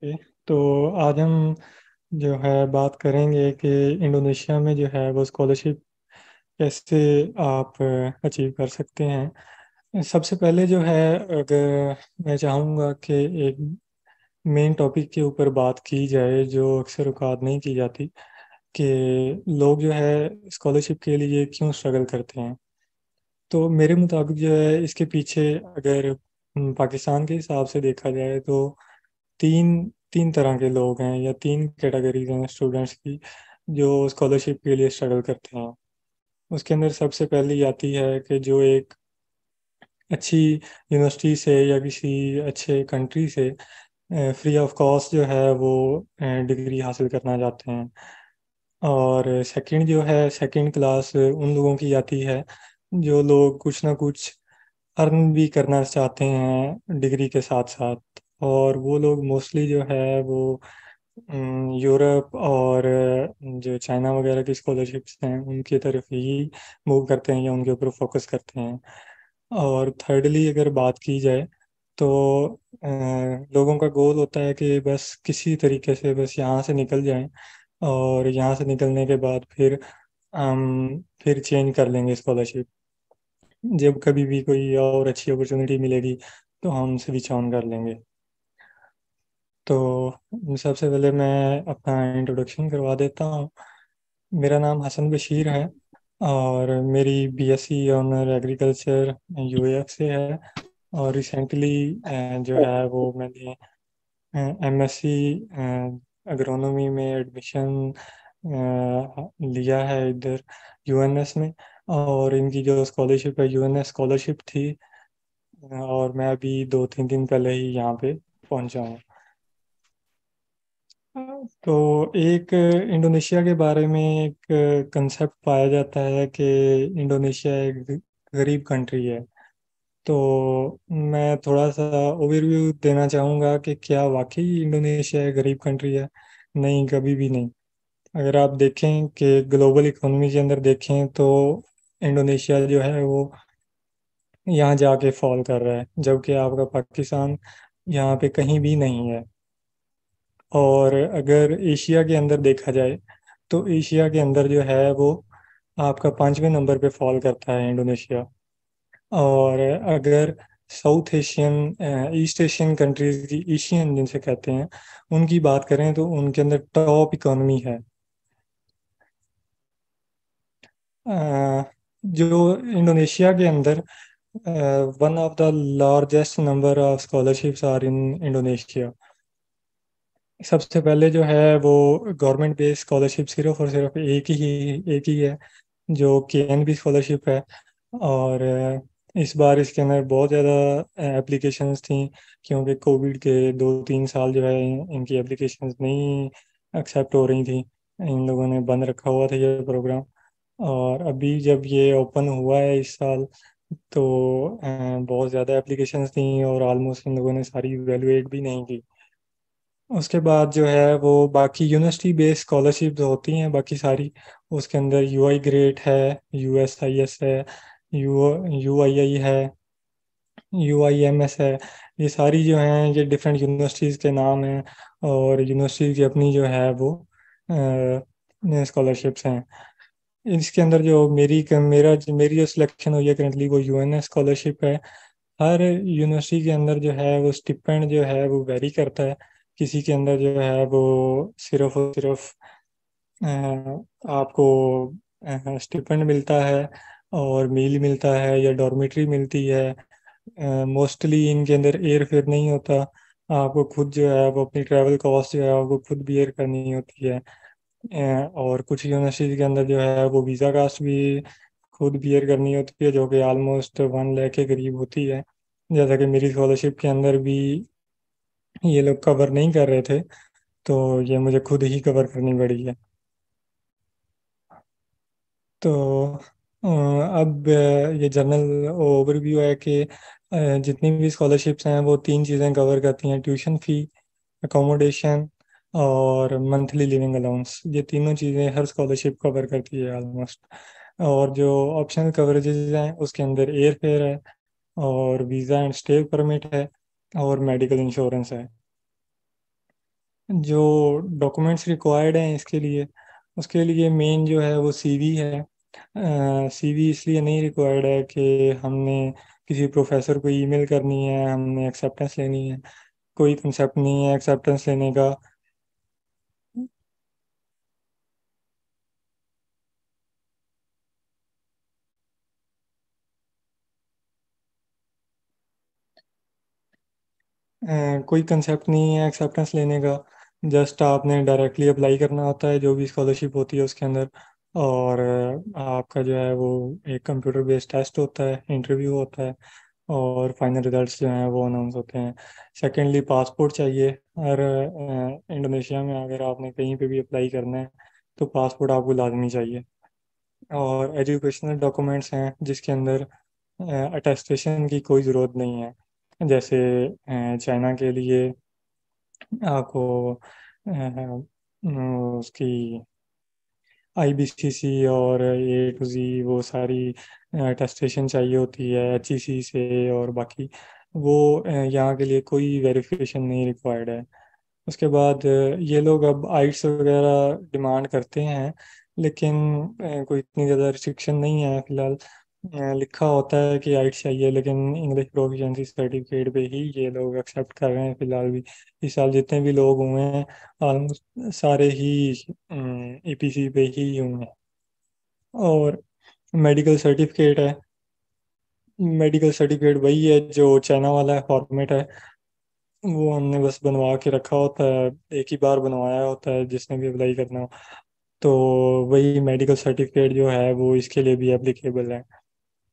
Okay. तो आज हम जो है बात करेंगे कि इंडोनेशिया में जो है वो स्कॉलरशिप कैसे आप अचीव कर सकते हैं। सबसे पहले जो है, अगर मैं चाहूँगा कि एक मेन टॉपिक के ऊपर बात की जाए जो अक्सर औकात नहीं की जाती, कि लोग जो है स्कॉलरशिप के लिए क्यों स्ट्रगल करते हैं। तो मेरे मुताबिक जो है इसके पीछे, अगर पाकिस्तान के हिसाब से देखा जाए तो तीन तीन तरह के लोग हैं या तीन कैटेगरीज हैं स्टूडेंट्स की जो स्कॉलरशिप के लिए स्ट्रगल करते हैं। उसके अंदर सबसे पहली आती है कि जो एक अच्छी यूनिवर्सिटी से या किसी अच्छे कंट्री से फ्री ऑफ कॉस्ट जो है वो डिग्री हासिल करना चाहते हैं। और सेकंड जो है, सेकंड क्लास उन लोगों की आती है जो लोग कुछ ना कुछ अर्न भी करना चाहते हैं डिग्री के साथ साथ। और वो लोग मोस्टली जो है वो यूरोप और जो चाइना वगैरह की स्कॉलरशिप्स हैं उनकी तरफ ही मूव करते हैं या उनके ऊपर फोकस करते हैं। और थर्डली अगर बात की जाए तो लोगों का गोल होता है कि बस किसी तरीके से बस यहाँ से निकल जाएं, और यहाँ से निकलने के बाद फिर चेंज कर लेंगे स्कॉलरशिप। जब कभी भी कोई और अच्छी अपॉर्चुनिटी मिलेगी तो हम स्विच ऑन कर लेंगे। तो सबसे पहले मैं अपना इंट्रोडक्शन करवा देता हूँ। मेरा नाम हसन बशीर है और मेरी बीएससी ऑनर एग्रीकल्चर यूएएफ से है। और रिसेंटली जो है वो मैंने एमएससी एग्रोनॉमी में एडमिशन लिया है इधर यूएनएस में। और इनकी जो स्कॉलरशिप है यूएनएस स्कॉलरशिप थी। और मैं अभी 2-3 दिन पहले ही यहाँ पे पहुँचा हूँ। तो एक इंडोनेशिया के बारे में एक कंसेप्ट पाया जाता है कि इंडोनेशिया एक गरीब कंट्री है। तो मैं थोड़ा सा ओवरव्यू देना चाहूँगा कि क्या वाकई इंडोनेशिया एक गरीब कंट्री है। नहीं, कभी भी नहीं। अगर आप देखें कि ग्लोबल इकोनॉमी के अंदर देखें तो इंडोनेशिया जो है वो यहाँ जाके फॉल कर रहा है, जबकि आपका पाकिस्तान यहाँ पे कहीं भी नहीं है। और अगर एशिया के अंदर देखा जाए तो एशिया के अंदर जो है वो आपका 5वें नंबर पे फॉल करता है इंडोनेशिया। और अगर south Asian east Asian countries की, एशियन जिनसे कहते हैं, उनकी बात करें तो उनके अंदर टॉप इकोनॉमी है। अ, जो इंडोनेशिया के अंदर one of the largest number of scholarships are in Indonesia. सबसे पहले जो है वो गवर्नमेंट बेस्ड स्कॉलरशिप सिर्फ और सिर्फ एक ही है, जो केएनबी स्कॉलरशिप है। और इस बार इसके अंदर बहुत ज़्यादा एप्लीकेशंस थी, क्योंकि कोविड के 2-3 साल जो है इनकी एप्लीकेशंस नहीं एक्सेप्ट हो रही थी। इन लोगों ने बंद रखा हुआ था ये प्रोग्राम। और अभी जब ये ओपन हुआ है इस साल तो बहुत ज़्यादा एप्लीकेशंस थी और ऑलमोस्ट इन लोगों ने सारी इवेलुएट भी नहीं की। उसके बाद जो है वो बाकी यूनिवर्सिटी बेस्ड स्कॉलरशिप होती हैं बाकी सारी। उसके अंदर यूआई ग्रेड है, यूएसआईएस है, यूआईआई है, यूआईएमएस है। ये सारी जो हैं ये डिफरेंट यूनिवर्सिटीज़ के नाम हैं। और यूनिवर्सिटी की अपनी जो है वो स्कॉलरशिप्स हैं। इसके अंदर जो मेरी जो सिलेक्शन हुई है करंटली वो यूएनएस स्कॉलरशिप है। हर यूनिवर्सिटी के अंदर जो है वो स्टिपेंड जो है वो वेरी करता है। किसी के अंदर जो है वो सिर्फ और सिर्फ आपको स्टिपेंड मिलता है और मील मिलता है या डॉर्मेट्री मिलती है। मोस्टली इनके अंदर एयर फेयर नहीं होता। आपको खुद जो है वो अपनी ट्रैवल कॉस्ट जो है वो खुद बियर करनी होती है। और कुछ यूनिवर्सिटी के अंदर जो है वो वीज़ा कास्ट भी खुद बियर करनी होती है, जो कि ऑलमोस्ट 1 लाख के करीब होती है। जैसा कि मेरी स्कॉलरशिप के अंदर भी ये लोग कवर नहीं कर रहे थे, तो ये मुझे खुद ही कवर करनी पड़ी है। तो अब ये जनरल ओवरव्यू है कि जितनी भी स्कॉलरशिप्स हैं वो तीन चीज़ें कवर करती हैं: ट्यूशन फ़ी, अकोमोडेशन और मंथली लिविंग अलाउंस। ये तीनों चीज़ें हर स्कॉलरशिप कवर करती है ऑलमोस्ट। और जो ऑप्शनल कवरेजेस हैं उसके अंदर एयर फेयर है, और वीज़ा एंड स्टे परमिट है, और मेडिकल इंश्योरेंस है। जो डॉक्यूमेंट्स रिक्वायर्ड हैं इसके लिए, उसके लिए मेन जो है वो सीवी है। सीवी इसलिए नहीं रिक्वायर्ड है कि हमने किसी प्रोफेसर को ईमेल करनी है, हमने एक्सेप्टेंस लेनी है। कोई कंसेप्ट नहीं है एक्सेप्टेंस लेने का। कोई कंसेप्ट नहीं है एक्सेप्टेंस लेने का। जस्ट आपने डायरेक्टली अप्लाई करना होता है जो भी स्कॉलरशिप होती है उसके अंदर। और आपका जो है वो एक कंप्यूटर बेस्ड टेस्ट होता है, इंटरव्यू होता है, और फाइनल रिजल्ट्स जो हैं वो अनाउंस होते हैं। सेकेंडली पासपोर्ट चाहिए। और इंडोनेशिया में अगर आपने कहीं पे भी अप्लाई करना है तो पासपोर्ट आपको लाजमी चाहिए। और एजुकेशनल डॉक्यूमेंट्स हैं जिसके अंदर अटेस्टेशन की कोई ज़रूरत नहीं है। जैसे चाइना के लिए आपको उसकी आईबीसीसी और A to Z वो सारी अटेस्टेशन चाहिए होती है HEC से। और बाकी वो यहाँ के लिए कोई वेरिफिकेशन नहीं रिक्वायर्ड है। उसके बाद ये लोग अब आइट्स वगैरह डिमांड करते हैं, लेकिन कोई इतनी ज़्यादा रिस्ट्रिक्शन नहीं है फिलहाल। लिखा होता है कि आइट्स चाहिए, लेकिन इंग्लिश प्रोफिशिएंसी सर्टिफिकेट पे ही ये लोग एक्सेप्ट कर रहे हैं फिलहाल भी। इस साल जितने भी लोग हुए हैं ऑलमोस्ट सारे ही EPC पे ही हुए हैं। और मेडिकल सर्टिफिकेट है। मेडिकल सर्टिफिकेट वही है जो चाइना वाला फॉर्मेट है। वो हमने बस बनवा के रखा होता है, एक ही बार बनवाया होता है जिसने भी अप्लाई करना हो। तो वही मेडिकल सर्टिफिकेट जो है वो इसके लिए भी एप्लीकेबल है।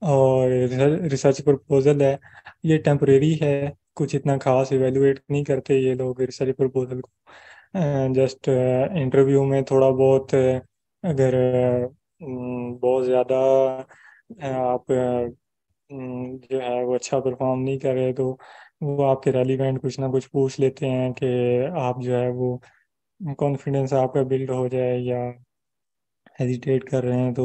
और रिसर्च प्रपोजल है, ये टेम्परेरी है। कुछ इतना खास इवेलुएट नहीं करते ये लोग रिसर्च प्रपोजल को। जस्ट इंटरव्यू में थोड़ा बहुत अगर बहुत ज़्यादा आप जो है वो अच्छा परफॉर्म नहीं कर रहे तो वो आपके रेलिवेंट कुछ ना कुछ पूछ लेते हैं कि आप जो है वो कॉन्फिडेंस आपका बिल्ड हो जाए, या हेजिटेट कर रहे हैं तो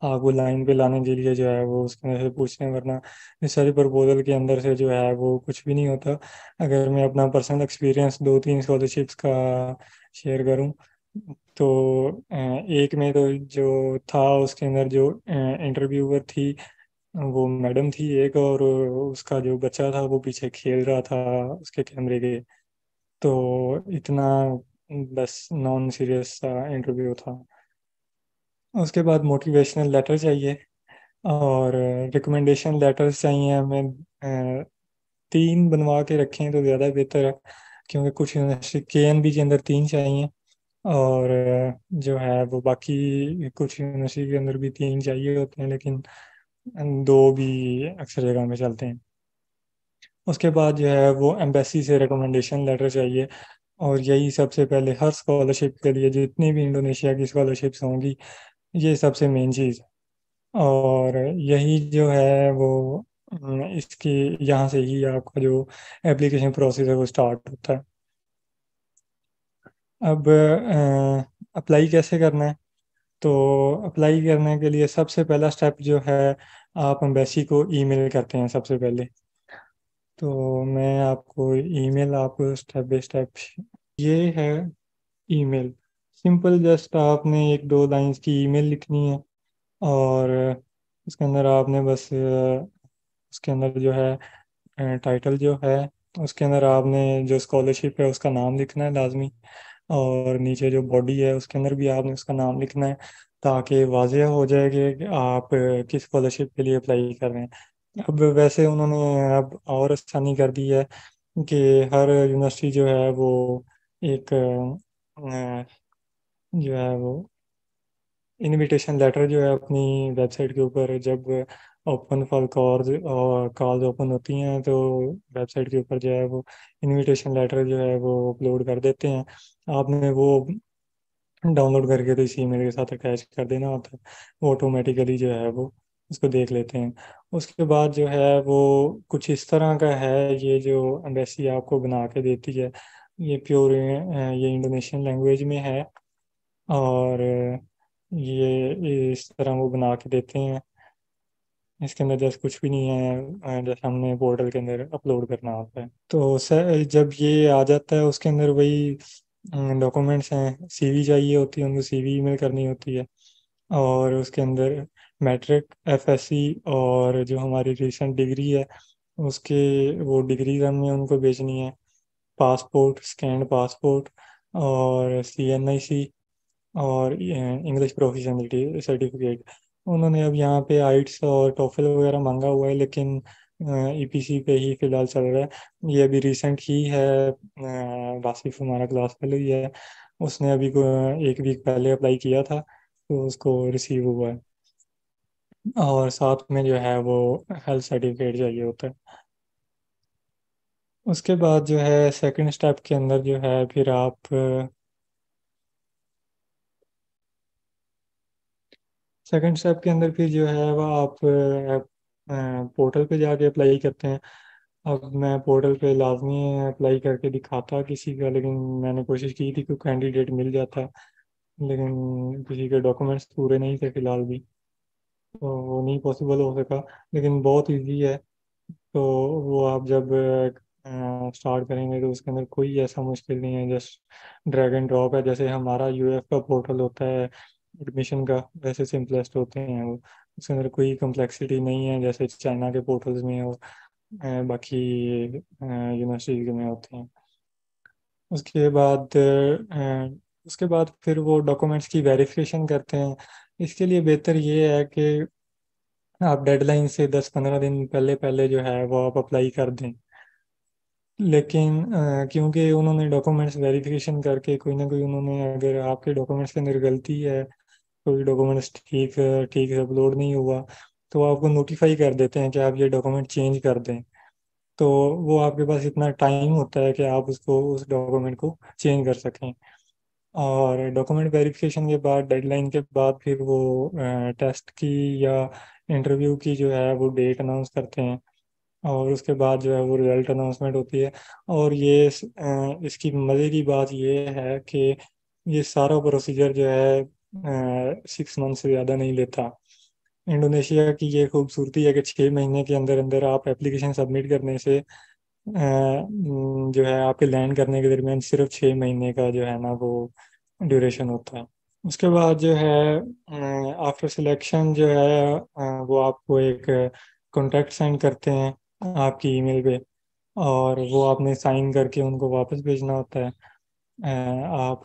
आपको लाइन पे लाने के लिए जो है वो उसके अंदर से पूछते हैं। वरना इस सारे प्रपोजल के अंदर से जो है वो कुछ भी नहीं होता। अगर मैं अपना पर्सनल एक्सपीरियंस 2-3 स्कॉलरशिप्स का शेयर करूं तो एक में तो जो था उसके अंदर जो इंटरव्यूअर थी वो मैडम थी एक, और उसका जो बच्चा था वो पीछे खेल रहा था उसके कैमरे के। तो इतना बस नॉन सीरियस सा इंटरव्यू था। उसके बाद मोटिवेशनल लेटर चाहिए, और रिकमेंडेशन लेटर्स चाहिए हमें। 3 बनवा के रखें तो ज़्यादा बेहतर है, क्योंकि कुछ यूनिवर्सिटी KNB के अंदर 3 चाहिए। और जो है वो बाकी कुछ यूनिवर्सिटी के अंदर भी 3 चाहिए होते हैं, लेकिन 2 भी अक्सर जगह में चलते हैं। उसके बाद जो है वो एम्बेसी से रिकमेंडेशन लेटर चाहिए। और यही सबसे पहले हर स्कॉलरशिप के लिए जितनी भी इंडोनेशिया की स्कॉलरशिप्स होंगी, ये सबसे मेन चीज़। और यही जो है वो इसकी यहाँ से ही आपका जो एप्लीकेशन प्रोसेस है वो स्टार्ट होता है। अब अप्लाई कैसे करना है? तो अप्लाई करने के लिए सबसे पहला स्टेप जो है, आप एम्बेसी को ईमेल करते हैं सबसे पहले। तो मैं आपको ईमेल आपको स्टेप बाय स्टेप, ये है ईमेल। सिंपल जस्ट आपने 1-2 लाइंस की ईमेल लिखनी है। और उसके अंदर आपने बस उसके अंदर जो है टाइटल जो है उसके अंदर आपने जो स्कॉलरशिप है उसका नाम लिखना है लाजमी। और नीचे जो बॉडी है उसके अंदर भी आपने उसका नाम लिखना है, ताकि वाज़ेह हो जाए कि आप किस स्कॉलरशिप के लिए अप्लाई कर रहे हैं। अब वैसे उन्होंने अब और आसानी कर दी है कि हर यूनिवर्सिटी जो है वो एक जो है वो इनविटेशन लेटर जो है अपनी वेबसाइट के ऊपर, जब ओपन फॉर कॉल्स और कॉल्स ओपन होती हैं तो वेबसाइट के ऊपर जो है वो इनविटेशन लेटर जो है वो अपलोड कर देते हैं। आपने वो डाउनलोड करके तो इसी ईमेल के साथ अटैच कर देना होता है। वो ऑटोमेटिकली जो है वो उसको देख लेते हैं। उसके बाद जो है वो कुछ इस तरह का है, ये जो एम्बेसी आपको बना के देती है, ये प्योर ये इंडोनेशियन लैंग्वेज में है। और ये इस तरह वो बना के देते हैं। इसके अंदर जैसे कुछ भी नहीं है, जैसे हमने पोर्टल के अंदर अपलोड करना होता है। तो सर जब ये आ जाता है उसके अंदर वही डॉक्यूमेंट्स हैं, सीवी चाहिए होती है, उनको सीवी ईमेल करनी होती है। और उसके अंदर मैट्रिक, एफएससी और जो हमारी रिसेंट डिग्री है उसके, वो डिग्रीज हमें उनको भेजनी है। पासपोर्ट, स्कैंड पासपोर्ट, और सीएनआईसी, और इंग्लिश प्रोफिशिएंसी सर्टिफिकेट। उन्होंने अब यहाँ पे आइट्स और टोफल वगैरह मांगा हुआ है, लेकिन ईपीसी पे ही फिलहाल चल रहा है। ये अभी रिसेंट ही है, वासिफ हमारा क्लास फेलो ही है, उसने अभी एक वीक पहले अप्लाई किया था, तो उसको रिसीव हुआ है। और साथ में जो है वो हेल्थ सर्टिफिकेट चाहिए होता है। उसके बाद जो है सेकंड स्टेप के अंदर जो है फिर आप सेकंड स्टेप के अंदर फिर जो है वो आप पोर्टल पे जाके अप्लाई करते हैं। अब मैं पोर्टल पे लाजमी अप्लाई करके दिखाता किसी का, लेकिन मैंने कोशिश की थी कि कैंडिडेट मिल जाता, लेकिन किसी के डॉक्यूमेंट्स पूरे नहीं थे फिलहाल भी, तो वो नहीं पॉसिबल हो सका। लेकिन बहुत इजी है। तो वो आप जब स्टार्ट करेंगे तो उसके अंदर कोई ऐसा मुश्किल नहीं है, जस्ट ड्रैग एंड ड्रॉप है, जैसे हमारा यूएफ का पोर्टल होता है एडमिशन का, वैसे सिंपलेस्ट होते हैं वो। उसके अंदर कोई कम्प्लेक्सिटी नहीं है जैसे चाइना के पोर्टल्स में और बाकी यूनिवर्सिटीज में होते हैं। उसके बाद फिर वो डॉक्यूमेंट्स की वेरिफिकेशन करते हैं। इसके लिए बेहतर ये है कि आप डेडलाइन से 10-15 दिन पहले पहले जो है वो आप अप्लाई कर दें। लेकिन क्योंकि उन्होंने डॉक्यूमेंट्स वेरिफिकेशन करके कोई ना कोई, उन्होंने अगर आपके डॉक्यूमेंट्स के अंदर गलती है, कोई डॉक्यूमेंट्स ठीक ठीक से अपलोड नहीं हुआ, तो वो आपको नोटिफाई कर देते हैं कि आप ये डॉक्यूमेंट चेंज कर दें। तो वो आपके पास इतना टाइम होता है कि आप उसको, उस डॉक्यूमेंट को चेंज कर सकें। और डॉक्यूमेंट वेरिफिकेशन के बाद, डेडलाइन के बाद, फिर वो टेस्ट की या इंटरव्यू की जो है वो डेट अनाउंस करते हैं। और उसके बाद जो है वो रिजल्ट अनाउंसमेंट होती है। और ये इसकी मज़े की बात ये है कि ये सारा प्रोसीजर जो है 6 मंथ से ज़्यादा नहीं लेता। इंडोनेशिया की ये खूबसूरती है कि 6 महीने के अंदर अंदर आप एप्लीकेशन सबमिट करने से जो है आपके लैंड करने के दरमियान सिर्फ 6 महीने का जो है ना वो ड्यूरेशन होता है। उसके बाद जो है आफ्टर सिलेक्शन जो है वो आपको एक कॉन्ट्रैक्ट साइन करते हैं आपकी ईमेल पे, और वो आपने साइन करके उनको वापस भेजना होता है। आप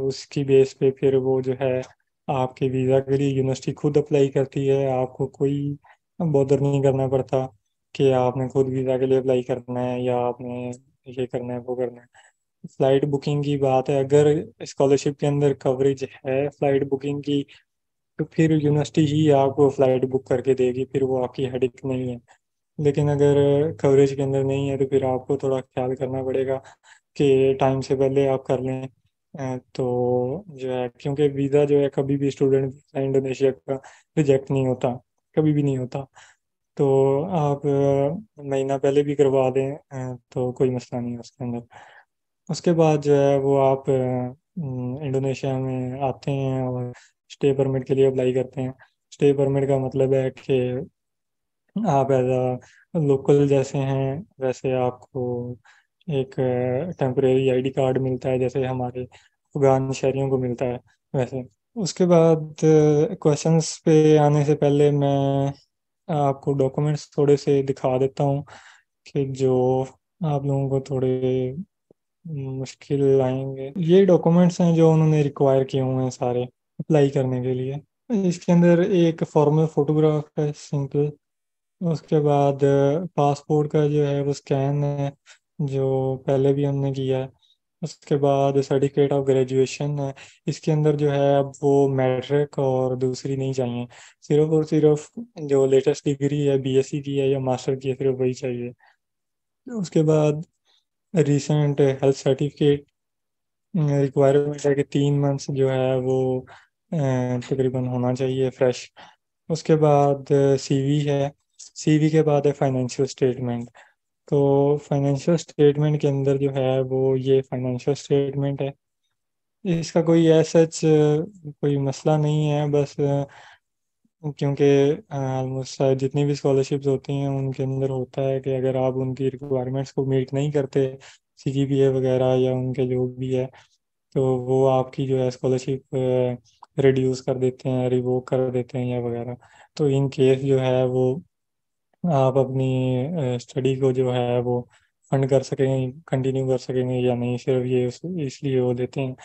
उसकी बेस पे फिर वो जो है आपके वीज़ा के लिए यूनिवर्सिटी खुद अप्लाई करती है, आपको कोई बॉदर नहीं करना पड़ता कि आपने खुद वीज़ा के लिए अप्लाई करना है या आपने ये करना है वो करना है। फ्लाइट बुकिंग की बात है, अगर स्कॉलरशिप के अंदर कवरेज है फ्लाइट बुकिंग की, तो फिर यूनिवर्सिटी ही आपको फ्लाइट बुक करके देगी, फिर वो आपकी हेडेक नहीं है। लेकिन अगर कवरेज के अंदर नहीं है तो फिर आपको थोड़ा ख्याल करना पड़ेगा कि टाइम से पहले आप कर लें। तो जो है, क्योंकि वीज़ा जो है कभी भी स्टूडेंट इंडोनेशिया का रिजेक्ट नहीं होता, कभी भी नहीं होता। तो आप महीना पहले भी करवा दें तो कोई मसला नहीं है उसके अंदर। उसके बाद जो है वो आप इंडोनेशिया में आते हैं और स्टे परमिट के लिए अप्लाई करते हैं। स्टे परमिट का मतलब है कि आप एज अ लोकल जैसे हैं वैसे आपको एक टेम्परेरी आईडी कार्ड मिलता है, जैसे हमारे अफगान शहरियों को मिलता है वैसे। उसके बाद क्वेश्चंस पे आने से पहले मैं आपको डॉक्यूमेंट्स थोड़े से दिखा देता हूँ कि जो आप लोगों को थोड़े मुश्किल आएंगे। ये डॉक्यूमेंट्स हैं जो उन्होंने रिक्वायर किए हुए हैं सारे अप्लाई करने के लिए। इसके अंदर एक फॉर्मल फोटोग्राफ है सिंपल। उसके बाद पासपोर्ट का जो है वो स्कैन है, जो पहले भी हमने किया है। उसके बाद सर्टिफिकेट ऑफ ग्रेजुएशन है। इसके अंदर जो है अब वो मैट्रिक और दूसरी नहीं चाहिए, सिर्फ और सिर्फ जो लेटेस्ट डिग्री है बीएससी की है या मास्टर की है सिर्फ वही चाहिए। उसके बाद रिसेंट हेल्थ सर्टिफिकेट रिक्वायरमेंट है कि 3 मंथ्स जो है वो तकरीबन होना चाहिए फ्रेश। उसके बाद सीवी है। सीवी के बाद है फाइनेंशियल स्टेटमेंट। तो फाइनेंशियल स्टेटमेंट के अंदर जो है वो ये फाइनेंशियल स्टेटमेंट है। इसका कोई ऐसा कोई मसला नहीं है, बस क्योंकि ऑलमोस्ट जितनी भी स्कॉलरशिप्स होती हैं उनके अंदर होता है कि अगर आप उनकी रिक्वायरमेंट्स को मीट नहीं करते CGPA वगैरह या उनके जो भी है, तो वो आपकी जो है स्कॉलरशिप रिड्यूस कर देते हैं, रिवोक कर देते हैं या वगैरह। तो इन केस जो है वो आप अपनी स्टडी को जो है वो फंड कर सकेंगे, कंटिन्यू कर सकेंगे या नहीं, सिर्फ ये इसलिए वो देते हैं।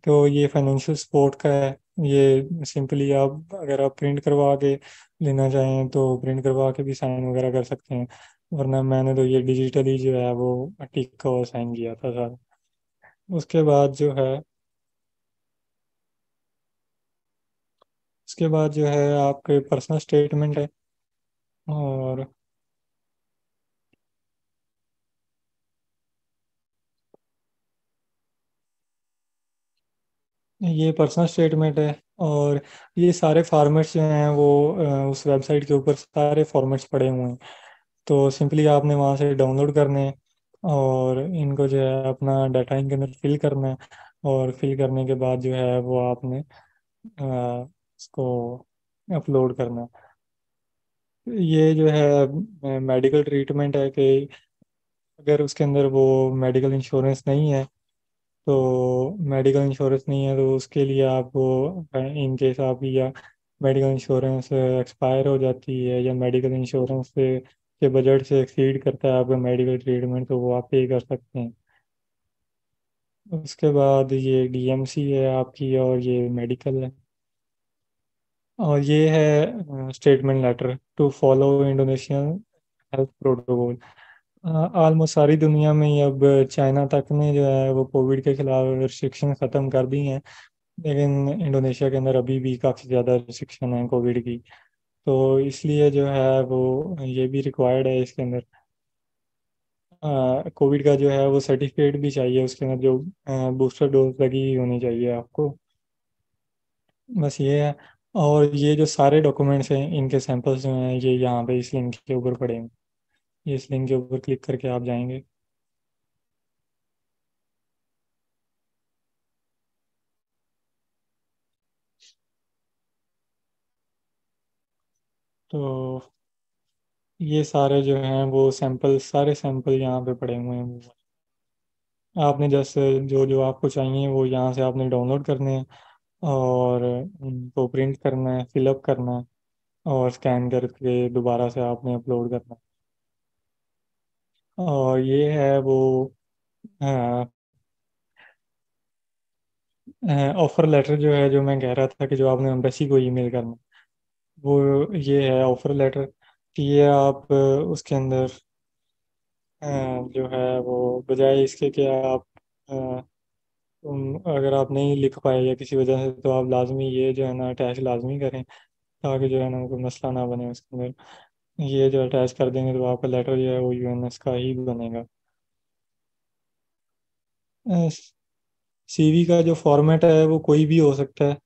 तो ये फाइनेंशियल सपोर्ट का है। ये सिंपली आप अगर आप प्रिंट करवा के लेना चाहें तो प्रिंट करवा के भी साइन वगैरह कर सकते हैं, वरना मैंने तो ये डिजिटली जो है वो टिक का और साइन किया था सर। उसके बाद जो है उसके बाद जो है आपके पर्सनल स्टेटमेंट है। और ये पर्सनल स्टेटमेंट है। और ये सारे फॉर्मेट्स जो हैं वो उस वेबसाइट के ऊपर सारे फॉर्मेट्स पड़े हुए हैं। तो सिंपली आपने वहाँ से डाउनलोड करने हैं और इनको जो है अपना डाटा इनके अंदर फिल करना है। और फिल करने के बाद जो है वो आपने इसको अपलोड करना है। ये जो है मेडिकल ट्रीटमेंट है कि अगर उसके अंदर वो मेडिकल इंश्योरेंस नहीं है, तो मेडिकल इंश्योरेंस नहीं है तो उसके लिए आपको इन केस आप या मेडिकल इंश्योरेंस एक्सपायर हो जाती है या मेडिकल इंश्योरेंस से के बजट से एक्सीड करता है आपका मेडिकल ट्रीटमेंट, तो वो आप पे कर सकते हैं। उसके बाद ये DMC है आपकी और ये मेडिकल है। और ये है statement letter to follow Indonesian health protocol. Almost सारी दुनिया में ही अब चाइना तक ने जो है वो कोविड के खिलाफ रिस्ट्रिक्शन ख़त्म कर दी हैं, लेकिन इंडोनेशिया के अंदर अभी भी काफ़ी ज़्यादा रिस्ट्रिक्शन है कोविड की। तो इसलिए जो है वो ये भी रिक्वायर्ड है इसके अंदर। कोविड का जो है वो सर्टिफिकेट भी चाहिए उसके अंदर, जो बूस्टर डोज लगी होनी चाहिए आपको। बस ये है। और ये जो सारे डॉक्यूमेंट्स हैं इनके सैंपल्स जो हैं ये यहाँ पे इस लिंक के ऊपर पड़े हैं। ये इस लिंक के ऊपर क्लिक करके आप जाएंगे तो ये सारे जो हैं वो सैंपल, सारे सैंपल यहाँ पे पड़े हुए हैं। आपने जस्ट जो जो आपको चाहिए वो यहाँ से आपने डाउनलोड करने हैं और उनको प्रिंट करना है, फिलअप करना है और स्कैन करके दोबारा से आपने अपलोड करना है। और ये है वो ऑफर लेटर जो है, जो मैं कह रहा था कि जो आपने एम्बेसी को ईमेल करना, वो ये है ऑफर लेटर। कि ये आप उसके अंदर अ, जो है वो बजाय इसके कि आप अगर आप नहीं लिख पाए या किसी वजह से, तो आप लाजमी ये जो है ना अटैच लाजमी करें, ताकि जो है ना कोई मसला ना बने उसके अंदर। ये जो अटैच कर देंगे तो आपका लेटर जो है वो UNS का ही बनेगा। CV का जो फॉर्मेट है वो कोई भी हो सकता है,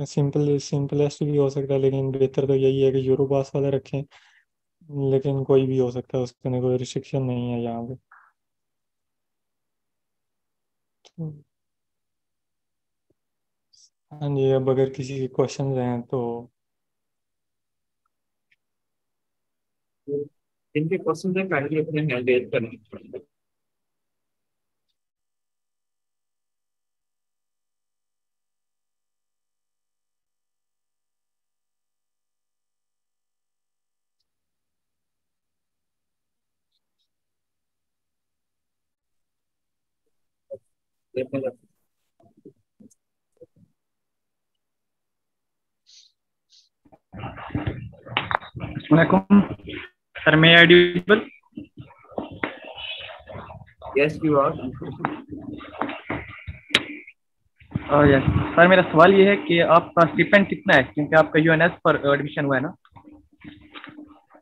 सिंपलेस्ट भी हो सकता है, लेकिन बेहतर तो यही है कि यूरोपास वाला रखें। लेकिन कोई भी हो सकता है, उसके अंदर कोई रिस्ट्रिक्शन नहीं है यहाँ पे। तो हाँ जी, अब अगर किसी के क्वेश्चन हैं तो। जिनके क्वेश्चन है काइंडली अपने हैंड रेज करना। वालेकुम सर, मैं audible? Yes you are. Yes sir, मेरा सवाल ये है कि आपका स्टिपेंड कितना है, क्योंकि आपका UNS पर एडमिशन हुआ है ना।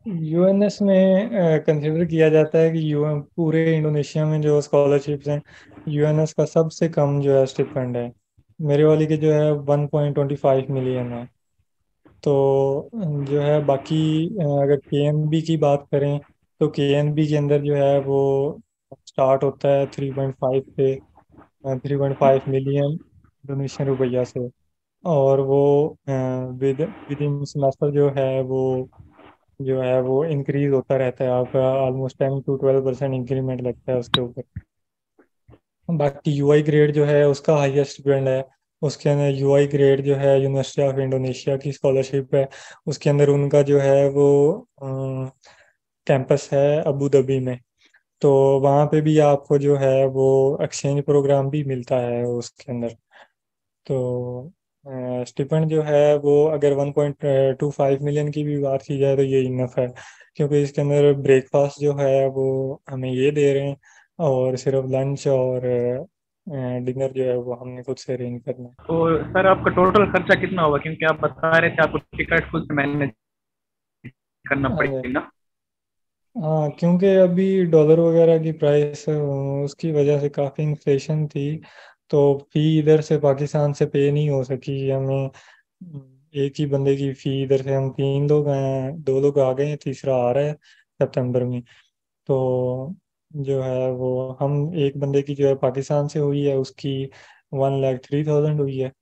UNS में कंसिडर किया जाता है कि पूरे इंडोनेशिया में जो स्कॉलरशिप्स हैं, UNS का सबसे कम जो है स्टिपेंड है। मेरे वाली के जो है 1.25 मिलियन है। तो जो है बाकी अगर KNB की बात करें, तो KNB के अंदर जो है वो स्टार्ट होता है 3.5 से, 3.5 मिलियन इंडोनेशियन रुपया से। और वो विद विद इन सेमेस्टर जो है वो जो है वो इंक्रीज होता रहता है, आपका ऑलमोस्ट 10 to 12% इंक्रीमेंट लगता है उसके ऊपर। बाकी यूआई ग्रेड जो है उसका हाईएस्ट स्टूडेंट है। उसके अंदर यूआई ग्रेड जो है यूनिवर्सिटी ऑफ इंडोनेशिया की स्कॉलरशिप है। उसके अंदर उनका जो है वो कैंपस है अबू धाबी में। तो वहाँ पे भी आपको जो है वो एक्सचेंज प्रोग्राम भी मिलता है उसके अंदर। तो स्टिपेंड जो है वो अगर 1.25 मिलियन की भी बात की जाए तो ये इनफ है, क्योंकि इसके अंदर ब्रेकफास्ट जो है वो हमें ये दे रहे हैं, और सिर्फ लंच और डिनर जो है वो हमने खुद से अरेंज करना है। तो सर आपका टोटल खर्चा कितना होगा, क्योंकि आप बता रहे थे आपको टिकट खुद से मैनेज करना हाँ, पड़ेगी ना। हाँ, क्योंकि अभी डॉलर वगैरह की प्राइस उसकी वजह से काफ़ी इन्फ्लेशन थी। तो फी इधर से पाकिस्तान से पे नहीं हो सकी हमें। एक ही बंदे की फी इधर से, हम 3 लोग हैं, 2 लोग आ गए हैं, तीसरा आ रहा है सितंबर में। तो जो है वो हम एक बंदे की जो है पाकिस्तान से हुई है, उसकी 1,03,000 हुई है,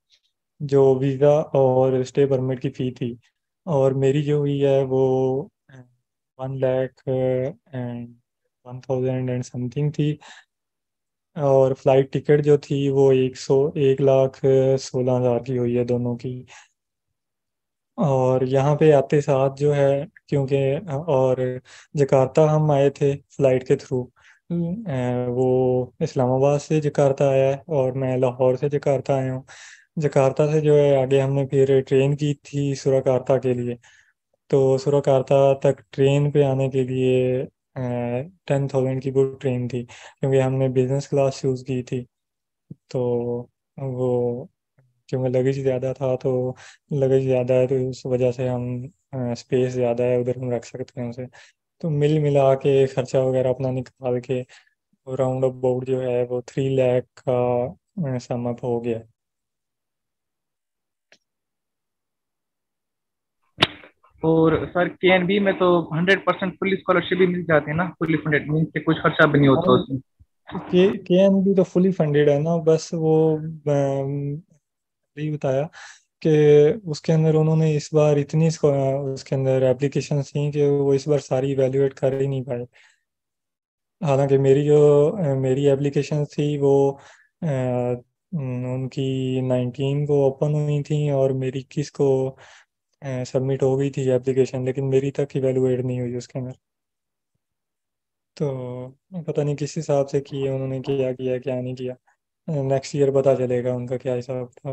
जो वीज़ा और स्टे परमिट की फ़ी थी। और मेरी जो हुई है वो 1,01,000 एंड समथिंग थी। और फ्लाइट टिकट जो थी वो 1,16,000 की हुई है दोनों की। और यहाँ पे आते साथ जो है, क्योंकि और जकार्ता हम आए थे फ्लाइट के थ्रू। वो इस्लामाबाद से जकार्ता आया है और मैं लाहौर से जकार्ता आया हूँ। जकार्ता से जो है आगे हमने फिर ट्रेन की थी सुरकार्ता के लिए। तो सुरकार्ता तक ट्रेन पे आने के लिए 10,000 की वो ट्रेन थी, क्योंकि हमने बिजनेस क्लास चूज़ की थी। तो वो क्योंकि लगेज ज़्यादा था, तो लगेज ज़्यादा है तो उस वजह से हम स्पेस ज़्यादा है उधर, हम रख सकते हैं उसे। तो मिल मिला के खर्चा वगैरह अपना निकाल के राउंड अबाउट जो है वो 3 लाख का सम अप हो गया। और सर केएनबी में तो 100% फुल स्कॉलरशिप भी मिल जाती है ना, फुली फंडेड मीन से कुछ खर्चा भी नहीं होता हाँ, उसमें। के एन बी तो फुली फंडेड है ना, बस वो यही बताया कि उसके अंदर उन्होंने इस बार इतनी उसके अंदर एप्लीकेशन थी कि वो इस बार सारी इवेल्युएट कर ही नहीं पाए। हालांकि मेरी एप्लीकेशन थी वो उनकी 19 को ओपन हुई थी और मेरी 21 को सबमिट हो गई थी एप्लीकेशन, लेकिन मेरी तक इवेलुएट नहीं हुई उसके अंदर। तो पता नहीं किस हिसाब से किए उन्होंने, क्या किया क्या नहीं किया। नेक्स्ट ईयर पता चलेगा उनका क्या हिसाब था।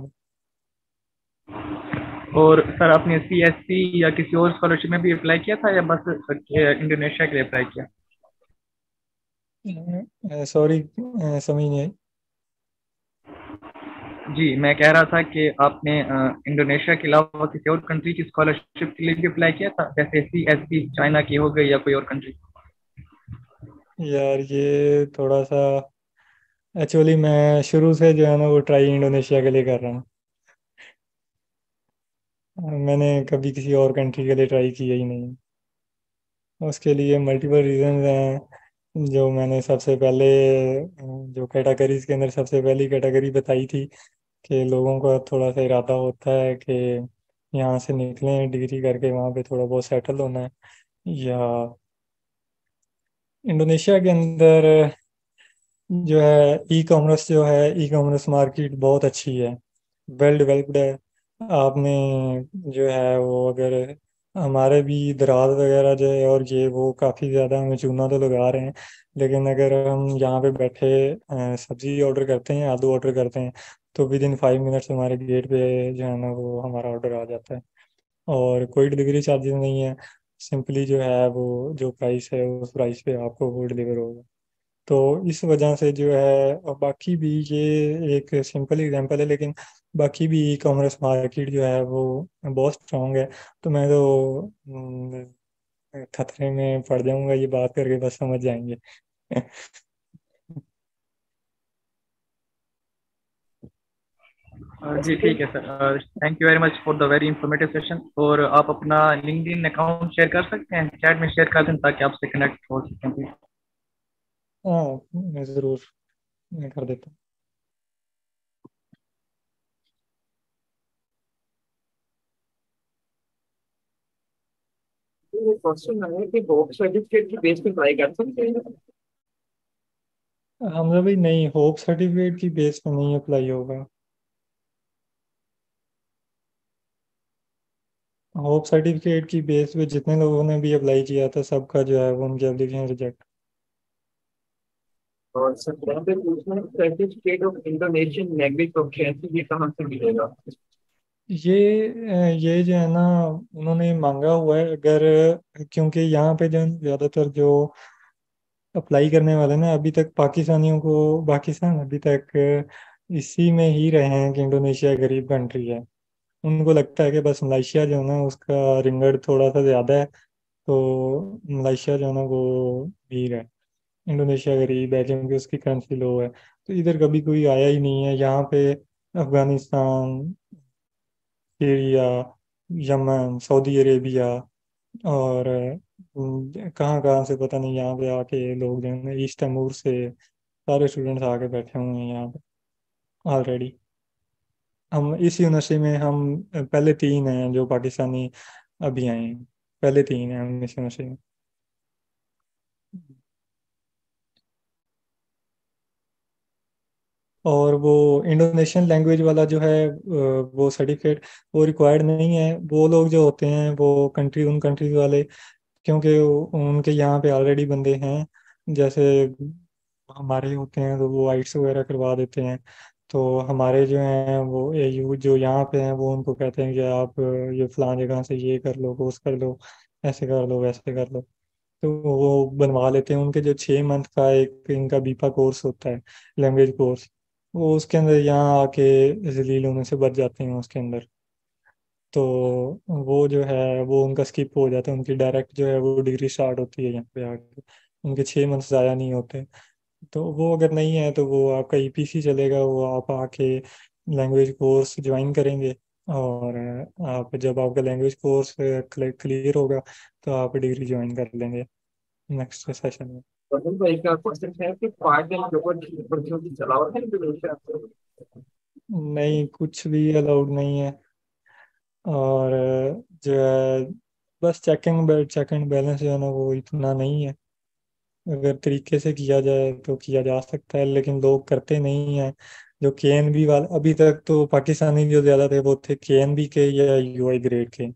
और सर आपने सीएससी या किसी और स्कॉलरशिप में भी अप्लाई किया था या बस इंडोनेशिया के लिए अप्लाई किया। सॉरी, समझ नहीं आई। जी मैं कह रहा था कि आपने इंडोनेशिया के अलावा किसी और कंट्री की स्कॉलरशिप के लिए भी अप्लाई किया था, जैसे सीएससी चाइना की हो गई या कोई और कंट्री। यार ये थोड़ा सा, एक्चुअली मैं शुरू से जो है ना वो ट्राई इंडोनेशिया के लिए कर रहा हूँ। मैंने कभी किसी और कंट्री के लिए ट्राई किया ही नहीं। उसके लिए मल्टीपल रीजन हैं, जो मैंने सबसे पहले जो कैटेगरीज के अंदर सबसे पहली कैटेगरी बताई थी, कि लोगों का थोड़ा सा इरादा होता है कि यहाँ से निकलें डिग्री करके वहाँ पे थोड़ा बहुत सेटल होना है। या इंडोनेशिया के अंदर जो है ई कॉमर्स, जो है ई कॉमर्स मार्केट बहुत अच्छी है, वेल डेवलप्ड है। आपने जो है वो अगर हमारे भी दराज वगैरह जो है और ये वो काफ़ी ज़्यादा हमें चूना तो लगा रहे हैं, लेकिन अगर हम यहाँ पे बैठे सब्जी ऑर्डर करते हैं, आलू ऑर्डर करते हैं, तो विद इन 5 मिनट्स हमारे गेट पे जो है ना वो हमारा ऑर्डर आ जाता है। और कोई डिलीवरी चार्जेस नहीं है। सिंपली जो है वो जो प्राइस है उस प्राइस पे आपको वो डिलीवर होगा। तो इस वजह से जो है, और बाकी भी ये एक सिंपल एग्जांपल है, लेकिन बाकी भी ई कॉमर्स मार्केट जो है वो बहुत स्ट्रांग है। तो मैं तो खतरे में पड़ जाऊंगा ये बात करके, बस समझ जाएंगे। जी ठीक है sir, thank you very much for the very informative session. और आप अपना लिंक्डइन अकाउंट शेयर कर सकते हैं, चैट में शेयर कर दें ताकि आपसे कनेक्ट हो सकें। हाँ, मैं ज़रूर मैं कर देता हूँ। ये क्वेश्चन है कि होप सर्टिफिकेट की बेस पे अप्लाई कर सकते हैं। हमजा भाई नहीं, होप सर्टिफिकेट की बेस पे नहीं अप्लाई होगा। होप सर्टिफिकेट की बेस पे जितने लोगों ने भी अप्लाई किया था सबका जो है वो उनकी एप्लीकेशन रिजेक्ट। और सर पे पूछना है certificate of Indonesian language proficiency ये कहाँ से मिलेगा। ये जो है ना, उन्होंने मांगा हुआ है अगर, क्योंकि यहाँ पे जो ज़्यादातर जो अप्लाई करने वाले ना अभी तक पाकिस्तानियों को, पाकिस्तान अभी तक इसी में ही रहे हैं कि इंडोनेशिया गरीब कंट्री है। उनको लगता है कि बस मलेशिया जो है ना उसका रिंगड़ थोड़ा सा ज़्यादा है, तो मलेशिया जो है ना वो अमीर है, इंडोनेशिया गरीब है क्योंकि उसकी करेंसी लो है। तो इधर कभी कोई आया ही नहीं है यहाँ पे। Afghanistan, Syria, Yemen, Saudi Arabia और कहाँ कहाँ से पता नहीं यहाँ पे आके लोग जो है ईस्ट तैमूर से सारे स्टूडेंट्स आके बैठे हुए हैं यहाँ पे ऑलरेडी। हम इस यूनिवर्सिटी में हम पहले तीन हैं जो पाकिस्तानी अभी आए हैं, पहले तीन हैं हम इस यूनिवर्सिटी में। और वो इंडोनेशियन लैंग्वेज वाला जो है वो सर्टिफिकेट वो रिक्वायर्ड नहीं है। वो लोग जो होते हैं वो कंट्री, उन कंट्रीज वाले, क्योंकि उनके यहाँ पे ऑलरेडी बंदे हैं, जैसे हमारे होते हैं तो वो आइट्स वगैरह करवा देते हैं। तो हमारे जो हैं वो एयू जो यहाँ पे हैं वो उनको कहते हैं कि आप ये फलां जगह से ये कर लो, कोर्स कर लो, ऐसे कर लो, वैसे कर लो। तो वो बनवा लेते हैं। उनके जो 6 मंथ का एक इनका बीपा कोर्स होता है, लैंग्वेज कोर्स, वो उसके अंदर यहाँ आके जलील होने से बच जाते हैं उसके अंदर। तो वो जो है वो उनका स्किप हो जाता है, उनकी डायरेक्ट जो है वो डिग्री स्टार्ट होती है यहाँ पे आके। उनके 6 मंथ ज़ाया नहीं होते। तो वो अगर नहीं है तो वो आपका ईपीसी चलेगा, वो आप आके लैंग्वेज कोर्स ज्वाइन करेंगे। और आप जब आपका लैंग्वेज कोर्स क्लियर होगा तो आप डिग्री ज्वाइन कर लेंगे नेक्स्ट सेशन में। तो भाई का क्वेश्चन है कि पार्ट टाइम जॉब की चलाओ है इंडोनेशिया से। नहीं, कुछ भी अलाउड नहीं है। और जो है बस चेक एंड बैलेंस जो है ना वो इतना नहीं है। अगर तरीके से किया जाए तो किया जा सकता है, लेकिन लोग करते नहीं हैं। जो के एन बी वाले अभी तक तो पाकिस्तानी जो ज़्यादा थे वो थे के एन बी के या यूआई ग्रेड के।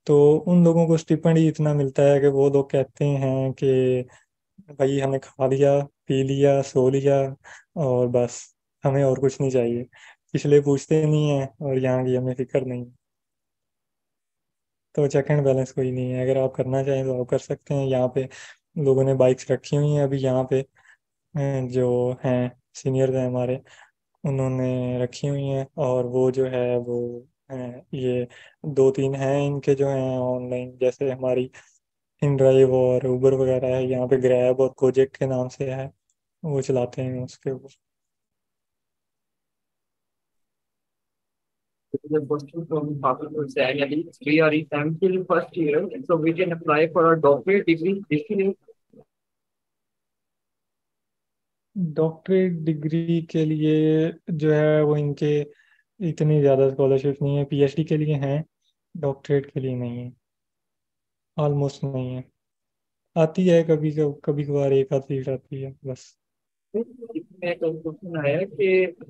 तो उन लोगों को स्टिपेंड ही इतना मिलता है कि वो लोग कहते हैं कि भाई हमें खा लिया, पी लिया, सो लिया और बस, हमें और कुछ नहीं चाहिए। पिछले पूछते नहीं है और यहाँ की हमें फिक्र नहीं। तो चेक एंड बैलेंस कोई नहीं है। अगर आप करना चाहें तो आप कर सकते हैं। यहाँ पे लोगों ने बाइक्स रखी हुई हैं अभी यहाँ पे, जो हैं सीनियर हैं हमारे, उन्होंने रखी हुई हैं। और वो जो है वो ये दो तीन हैं इनके जो हैं ऑनलाइन, जैसे हमारी इन ड्राइव और उबर वगैरह है यहाँ पे, ग्रैब और कोजेक के नाम से है, वो चलाते हैं उसके ऊपर। The question from Papa saying at least we are in still first year, so we can apply for a doctorate degree this year. Doctorate degree के लिए जो है वो इनके इतनी ज़्यादा स्कॉलरशिप नहीं है। पीएचडी के लिए हैं, डॉक्टरेट के लिए नहीं है, ऑलमोस्ट नहीं है। आती है कभी कभी कभार एक आध सीट आती है बस। इसमें क्वेश्चन आया कि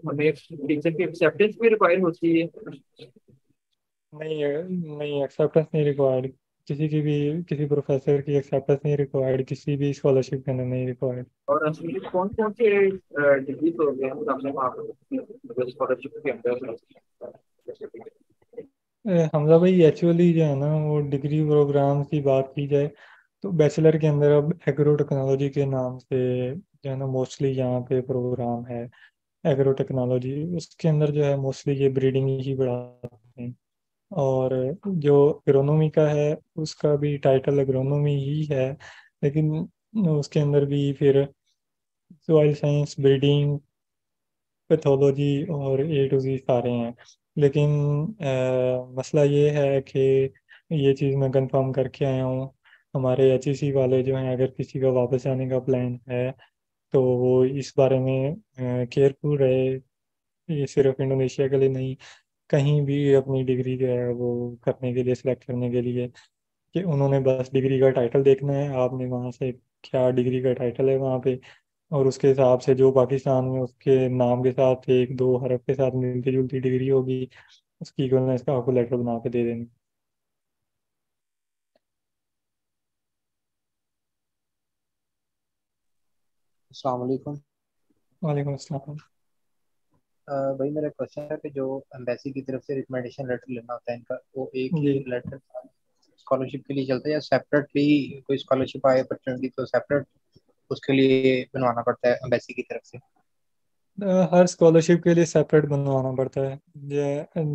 हमें टीचर की एक्सेप्टेंस भी रिक्वायर होती है। नहीं है, नहीं एक्सेप्टेंस नहीं रिक्वायर्ड। किसी की भी, किसी प्रोफेसर की एक्सेप्टेंस नहीं रिक्वायर्ड, किसी भी स्कॉलरशिप के अंदर नहीं रिक्वायर्ड। और असली कौन कौन से डिग्री प्रोग्राम हमने वहाँ पर स्कॉलरशिप के अंदर। हमजा भाई एक्चुअली जो है ना वो डिग्री प्रोग्राम की बात की जाए तो बैचलर के अंदर अब एग्रो टेक्नोलॉजी के नाम से जो है ना मोस्टली यहाँ पे प्रोग्राम है। एग्रो टेक्नोलॉजी उसके अंदर जो है मोस्टली ये ब्रीडिंग ही बढ़ाते हैं। और जो एग्रोनॉमी का है उसका भी टाइटल एग्रोनॉमी ही है, लेकिन उसके अंदर भी फिर सॉइल साइंस, ब्रीडिंग, पैथोलॉजी और ए टू जी सारे हैं। लेकिन मसला ये है कि ये चीज़ मैं कंफर्म करके आया हूँ। हमारे एचईसी वाले जो हैं अगर किसी का वापस आने का प्लान है तो वो इस बारे में केयरफुल रहे। ये सिर्फ इंडोनेशिया के लिए नहीं, कहीं भी अपनी डिग्री जो है वो करने के लिए, सिलेक्ट करने के लिए कि उन्होंने बस डिग्री का टाइटल देखना है, आपने वहाँ से क्या डिग्री का टाइटल है वहाँ पे, और उसके हिसाब से जो पाकिस्तान में उसके नाम के साथ एक दो हरफ के साथ मिलती जुलती डिग्री होगी, उसकी इक्वलेंस का आपको लेटर बना के दे देंगे। अस्सलाम वालेकुम। वालेकुम अस्सलाम। भाई मेरा क्वेश्चन है कि जो एम्बेसी की तरफ से रिकमेंडेशन लेटर लेना होता है इनका, वो एक ही जी, लेटर स्कॉलरशिप के लिए चलता है या सेपरेटली कोई स्कॉलरशिप आए अपॉर्चुनिटी तो सेपरेट उसके लिए बनवाना पड़ता है एम्बेसी की तरफ से? हर स्कॉलरशिप के लिए सेपरेट बनवाना पड़ता है।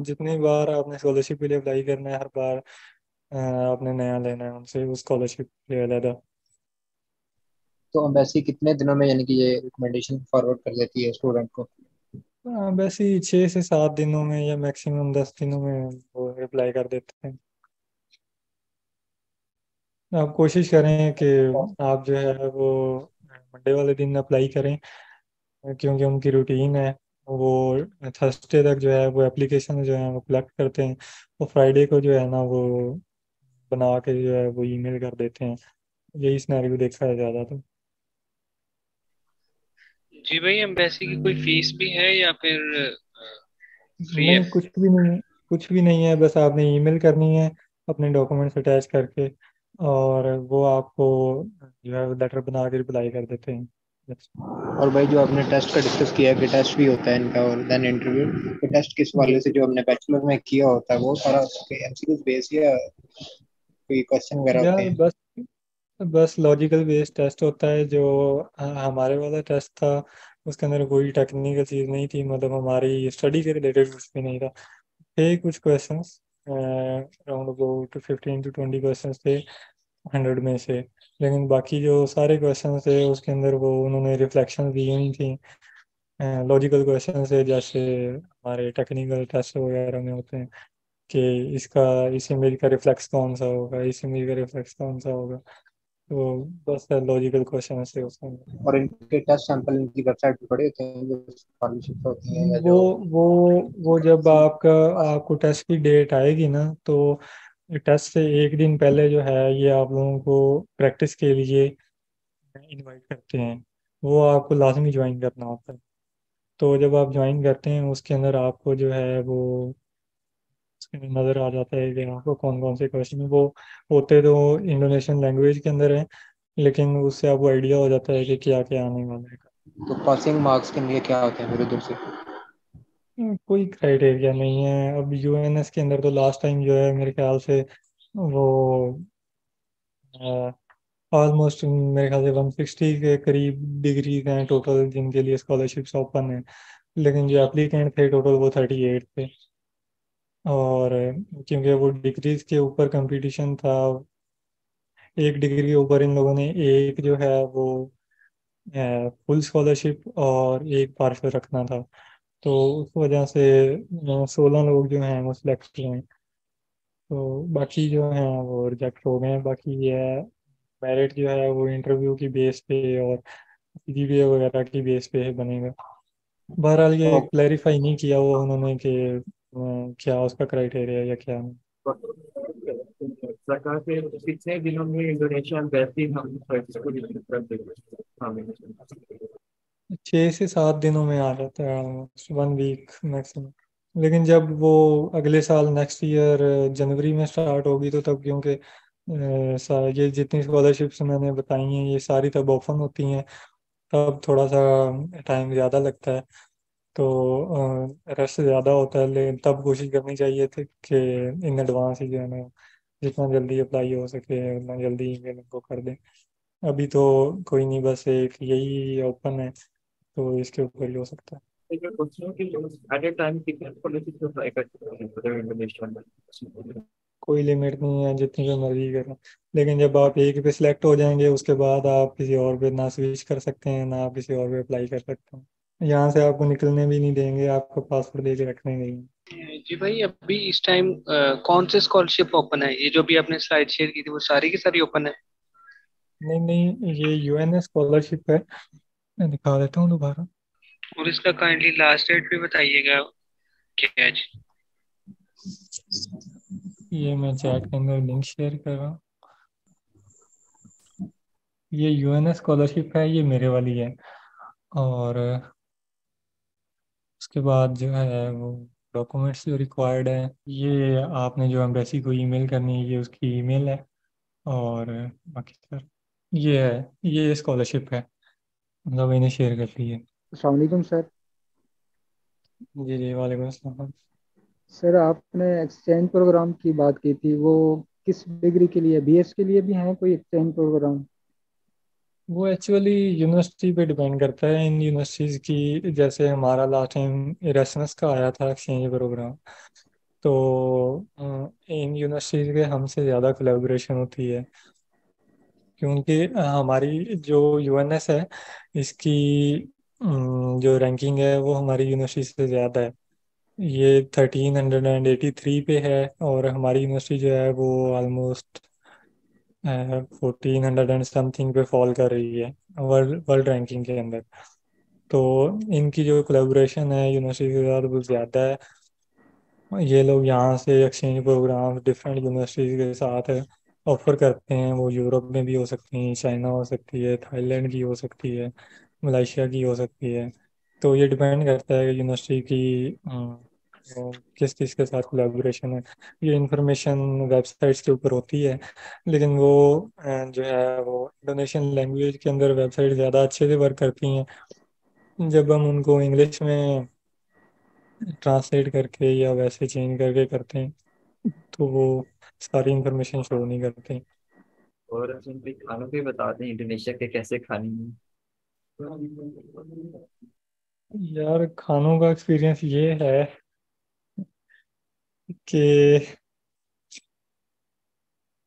जितनी बार आपने स्कॉलरशिप के लिए अप्लाई करना है, हर बार आपने नया लेना है उनसे उस स्कॉलरशिप के लिए अलग। तो एम्बेसी कितने दिनों में यानी कि ये रिकमेंडेशन फॉरवर्ड कर देती है स्टूडेंट को? वैसे ही 6 से 7 दिनों में या मैक्सिमम 10 दिनों में वो रिप्लाई कर देते हैं। आप कोशिश करें कि आप जो है वो मंडे वाले दिन अप्लाई करें, क्योंकि उनकी रूटीन है। वो थर्सडे तक जो है वो एप्लीकेशन जो है वो कलेक्ट करते हैं, वो फ्राइडे को जो है ना वो बना के जो है वो ईमेल कर देते हैं। यही सिनेरियो देखा है ज़्यादा तो। जी भाई, एम्बेसी की कोई फीस भी है या फिर फ्री है? नहीं, कुछ भी नहीं है। कुछ भी नहीं है, बस आपने ईमेल करनी है अपने डॉक्यूमेंट्स अटैच करके, और वो आपको जो है लेटर बना के रिप्लाई कर देते हैं बस। और भाई जो आपने टेस्ट का डिस्कस किया है कि टेस्ट भी होता है इनका और देन इंटरव्यू, तो टेस्ट किस वाले जी से जो हमने बैचलर में किया होता है वो सारा एमसीक्यू बेस या कोई क्वेश्चन वगैरह होते यार, हैं? बस लॉजिकल बेस्ड टेस्ट होता है जो हमारे वाला टेस्ट था। उसके अंदर कोई टेक्निकल चीज़ नहीं थी, मतलब हमारी स्टडी के रिलेटेड कुछ भी नहीं था। थे कुछ questions, around about 15 to 20 questions थे 100 में से। लेकिन बाकी जो सारे क्वेश्चंस थे उसके अंदर वो उन्होंने रिफ्लेक्शन दी हुई थी। लॉजिकल क्वेश्चन है जैसे हमारे टेक्निकल टेस्ट वगैरह में होते हैं कि इसका इस इमेज का रिफ्लेक्स कौन सा होगा, इस इमेज का रिफ्लेक्स कौन सा होगा। तो बस लॉजिकल क्वेश्चन है उसके अंदर। और इनके टेस्ट सैंपल इनकी वेबसाइट पे पड़े होते हैं जो स्कॉलरशिप होती हैं या वो जो? वो वो जब आपको टेस्ट की डेट आएगी ना, तो टेस्ट से एक दिन पहले जो है ये आप लोगों को प्रैक्टिस के लिए इनवाइट करते हैं। वो आपको लाजमी ज्वाइन करना होता है। तो जब आप ज्वाइन करते हैं उसके अंदर आपको जो है वो उसके अंदर नज़र आ जाता है कि आपको कौन कौन से क्वेश्चन वो होते तो इंडोनेशियन लैंग्वेज के अंदर है, लेकिन उससे आपको आइडिया हो जाता है कि क्या क्या आने वाला है। तो पासिंग मार्क्स के लिए क्या होते हैं फिर उधर से? कोई क्राइटेरिया नहीं है। अब यूएनएस के अंदर तो लास्ट टाइम जो है मेरे ख्याल से वो ऑलमोस्ट मेरे ख्याल से 160 के करीब डिग्रीज हैं टोटल जिनके लिए स्कॉलरशिप्स ओपन है। लेकिन जो एप्लीकेंट थे टोटल वो 38 थे। और क्योंकि वो डिग्रीज के ऊपर कंपटीशन था, एक डिग्री के ऊपर इन लोगों ने एक जो है वो फुल स्कॉलरशिप और एक पार्शल रखना था। तो उस वजह से 16 लोग जो हैं वो सिलेक्ट हुए हैं। तो बाकी जो हैं वो रिजेक्ट हो गए हैं। बाकी ये मेरिट जो है वो इंटरव्यू की बेस पे और जीपीए वगैरह की बेस पे बनेगा। बहरहाल ये तो क्लैरिफाई नहीं किया हुआ उन्होंने कि क्या उसका क्राइटेरिया या क्या नहीं। सरकार के कितने दिनों में इंडोनेशिया एम्बेसी हम इसको रिलीज कर देंगे? हाँ, 6 से 7 दिनों में आ जाता है, 1 वीक मैक्सिमम। लेकिन जब वो अगले साल नेक्स्ट ईयर जनवरी में स्टार्ट होगी तो तब, क्योंकि ये जितनी स्कॉलरशिप्स मैंने बताई हैं ये सारी तब ओपन होती हैं, तब थोड़ा सा टाइम ज़्यादा लगता है। तो रश ज़्यादा होता है, लेकिन तब कोशिश करनी चाहिए थी कि इन एडवांस ही जो है ना जितना जल्दी अप्लाई हो सके उतना जल्दी ईमेल को कर दें। अभी तो कोई नहीं, बस एक यही ओपन है तो इसके ऊपर ही हो सकता है। एक क्वेश्चन कि एट ए टाइम कितने स्कॉलरशिप अप्लाई कर सकते हैं मतलब इंडोनेशिया में? कोई लिमिट नहीं है, जितनी भी मर्जी करें। लेकिन जब आप एक पे सिलेक्ट हो जाएंगे उसके बाद आप किसी और पे ना स्विच कर सकते हैं ना आप किसी और पे अप्लाई कर सकते हैं। यहाँ से आपको निकलने भी नहीं देंगे, आपको पासपोर्ट दे के रखने नहीं। जी भाई, अभी इस टाइम कौन से स्कॉलरशिप ओपन है? ये जो भी आपने स्लाइड शेयर की थी वो सारी की सारी ओपन है? नहीं नहीं, ये यूएनएस स्कॉलरशिप है। मैं दिखा देता हूँ दोबारा। और इसका काइंडली लास्ट डेट भी बताइएगा क्या है आज? ये मैं चैट के अंदर लिंक शेयर कर रहा हूँ। ये यूएनएस स्कॉलरशिप है, ये मेरे वाली है। और उसके बाद जो है वो डॉक्यूमेंट्स जो रिक्वायर्ड है, ये आपने जो एम्बेसी को ईमेल करनी है, ये उसकी ईमेल है। और बाकी सर ये है, ये स्कॉलरशिप है, मतलब मैंने शेयर कर ली है। अस्सलाम वालेकुम सर। जी जी, वालेकुम अस्सलाम। सर आपने एक्सचेंज प्रोग्राम की बात की थी, वो किस डिग्री के लिए, बीएस के लिए भी है कोई एक्सचेंज प्रोग्राम? वो एक्चुअली यूनिवर्सिटी पे डिपेंड करता है, इन यूनिवर्सिटीज़ की। जैसे हमारा लास्ट टाइम इरेसमस का आया था एक्सचेंज प्रोग्राम, तो इन यूनिवर्सिटीज़ के हमसे ज़्यादा कोलैबोरेशन होती है, क्योंकि हमारी जो यूएनएस है, इसकी जो रैंकिंग है वो हमारी यूनिवर्सिटी से ज़्यादा है। ये 1383 पे है, और हमारी यूनिवर्सिटी जो है वो ऑलमोस्ट 1400 एंड समथिंग पे फॉल कर रही है वर्ल्ड वर्ल्ड रैंकिंग के अंदर। तो इनकी जो कोलैबोरेशन है यूनिवर्सिटी के साथ वो ज़्यादा है। ये लोग यहाँ से एक्सचेंज प्रोग्राम डिफरेंट यूनिवर्सिटीज़ के साथ ऑफर करते हैं। वो यूरोप में भी हो सकती हैं, चाइना हो सकती है, थाईलैंड की हो सकती है, मलेशिया की हो सकती है। तो ये डिपेंड करता है कि यूनिवर्सिटी की किस किस के साथ कोलैबोरेशन है। ये इंफॉर्मेशन वेबसाइट्स के ऊपर होती है, लेकिन वो जो है वो इंडोनेशियन लैंग्वेज के अंदर वेबसाइट ज़्यादा अच्छे से वर्क करती हैं। जब हम उनको इंग्लिश में ट्रांसलेट करके या वैसे चेंज करके करते हैं, तो वो सारी इंफॉर्मेशन शो नहीं करते। और हम भी खानों के बता दें इंडोनेशिया के कैसे खाने हैं। यार खानों का एक्सपीरियंस ये है कि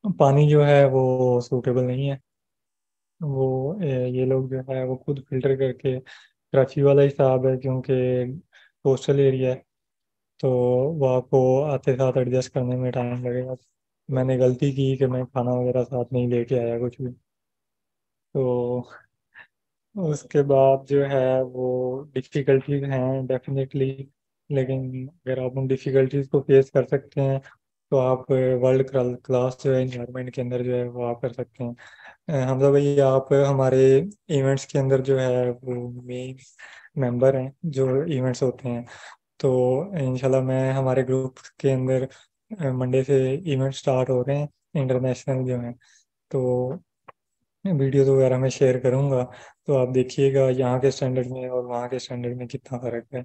पानी जो है वो सूटेबल नहीं है। वो ये लोग जो है वो खुद फिल्टर करके, कराची वाला हिसाब है क्योंकि कोस्टल एरिया है, तो वो आपको आते साथ एडजस्ट करने में टाइम लगेगा। मैंने गलती की कि मैं खाना वगैरह साथ नहीं लेके आया कुछ भी। तो उसके बाद जो है वो डिफ़िकल्टीज हैं डेफिनेटली, लेकिन अगर आप उन डिफ़िकल्टीज को फेस कर सकते हैं, तो आप वर्ल्ड क्लास जो है इन्वायरमेंट के अंदर जो है वो आप कर सकते हैं। हमजा भाई, आप हमारे इवेंट्स के अंदर जो है वो मेन मेंबर हैं जो इवेंट्स होते हैं। तो इंशाल्लाह मैं हमारे ग्रुप के अंदर मंडे से इवेंट स्टार्ट हो रहे हैं इंटरनेशनल जो हैं, तो वीडियोस वगैरह मैं शेयर करूँगा। तो आप देखिएगा यहाँ के स्टैंडर्ड में और वहाँ के स्टैंडर्ड में कितना फ़र्क है।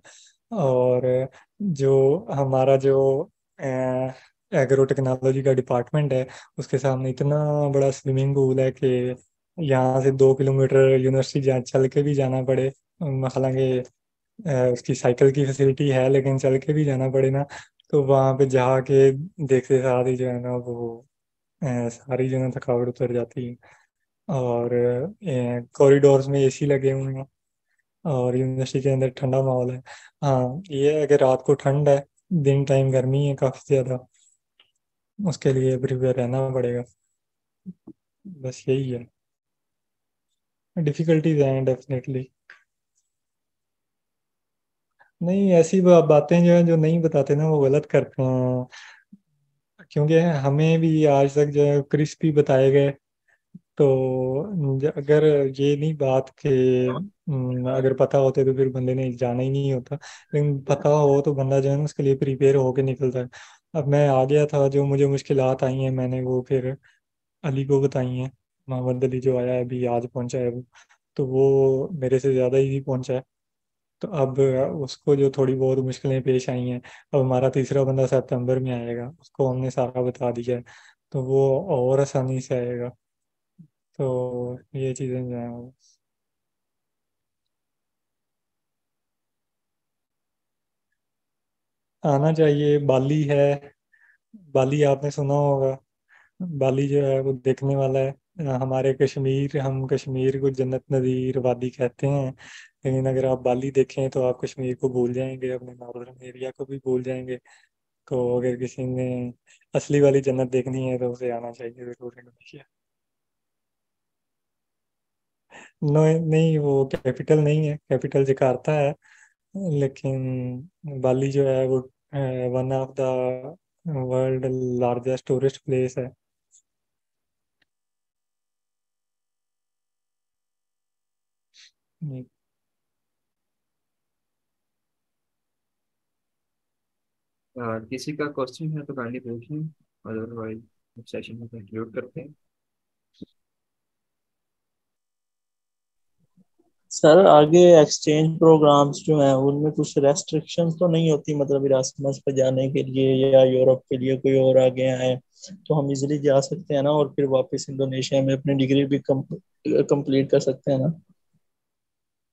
और जो हमारा जो एग्रो टेक्नोलॉजी का डिपार्टमेंट है, उसके सामने इतना बड़ा स्विमिंग पूल है कि यहाँ से 2 किलोमीटर यूनिवर्सिटी चल के भी जाना पड़े। हालांकि उसकी साइकिल की फैसिलिटी है, लेकिन चल के भी जाना पड़े ना, तो वहाँ पे जाके देखते साथ ही जो है ना वो सारी जो है ना थकावट उतर जाती है। और कॉरिडोर्स में एसी लगे हुए हैं, और यूनिवर्सिटी के अंदर ठंडा माहौल है। हाँ, ये है कि रात को ठंड है, दिन टाइम गर्मी है काफ़ी ज़्यादा, उसके लिए प्रिपेयर रहना पड़ेगा। बस यही है, डिफ़िकल्टीज हैं डेफिनेटली। नहीं, ऐसी बातें जो हैं जो नहीं बताते ना वो गलत करते हैं, क्योंकि हमें भी आज तक जो है क्रिस्पी बताए गए। तो अगर ये नहीं बात कि अगर पता होते तो फिर बंदे ने जाना ही नहीं होता, लेकिन पता हो तो बंदा जो है ना उसके लिए प्रिपेयर होके निकलता है। अब मैं आ गया था, जो मुझे मुश्किलात आई हैं मैंने वो फिर अली को बताई हैं। मोहम्मद अली जो आया है अभी, आज पहुंचा है वो, तो वो मेरे से ज़्यादा इजी पहुंचा है। तो अब उसको जो थोड़ी बहुत मुश्किलें पेश आई हैं, अब हमारा तीसरा बंदा सितंबर में आएगा, उसको हमने सारा बता दिया है, तो वो और आसानी से आएगा। तो ये चीज़ें जो हैं आना चाहिए। बाली है, बाली आपने सुना होगा। बाली जो है वो देखने वाला है। हमारे कश्मीर, हम कश्मीर को जन्नत नज़ीर वादी कहते हैं, लेकिन अगर आप बाली देखें तो आप कश्मीर को भूल जाएंगे, अपने नॉर्दर्न एरिया को भी भूल जाएंगे। तो अगर किसी ने असली वाली जन्नत देखनी है तो उसे आना चाहिए ज़रूर इंडोनेशिया। नो, नहीं, वो कैपिटल नहीं है, कैपिटल जकार्ता है, लेकिन बाली जो है वो one of the world largest tourist place है। जी। किसी का क्वेश्चन है तो काइंडली पूछिए, अदरवाइज सेशन को कंक्लूड करते हैं। सर आगे एक्सचेंज प्रोग्राम्स जो हैं उनमें कुछ रेस्ट्रिक्शंस तो नहीं होती, मतलब इरास्मस पे जाने के लिए या यूरोप के लिए कोई और आगे आए तो हम इजीली जा सकते हैं ना, और फिर वापस इंडोनेशिया में अपनी डिग्री भी कंप्लीट कर सकते हैं ना?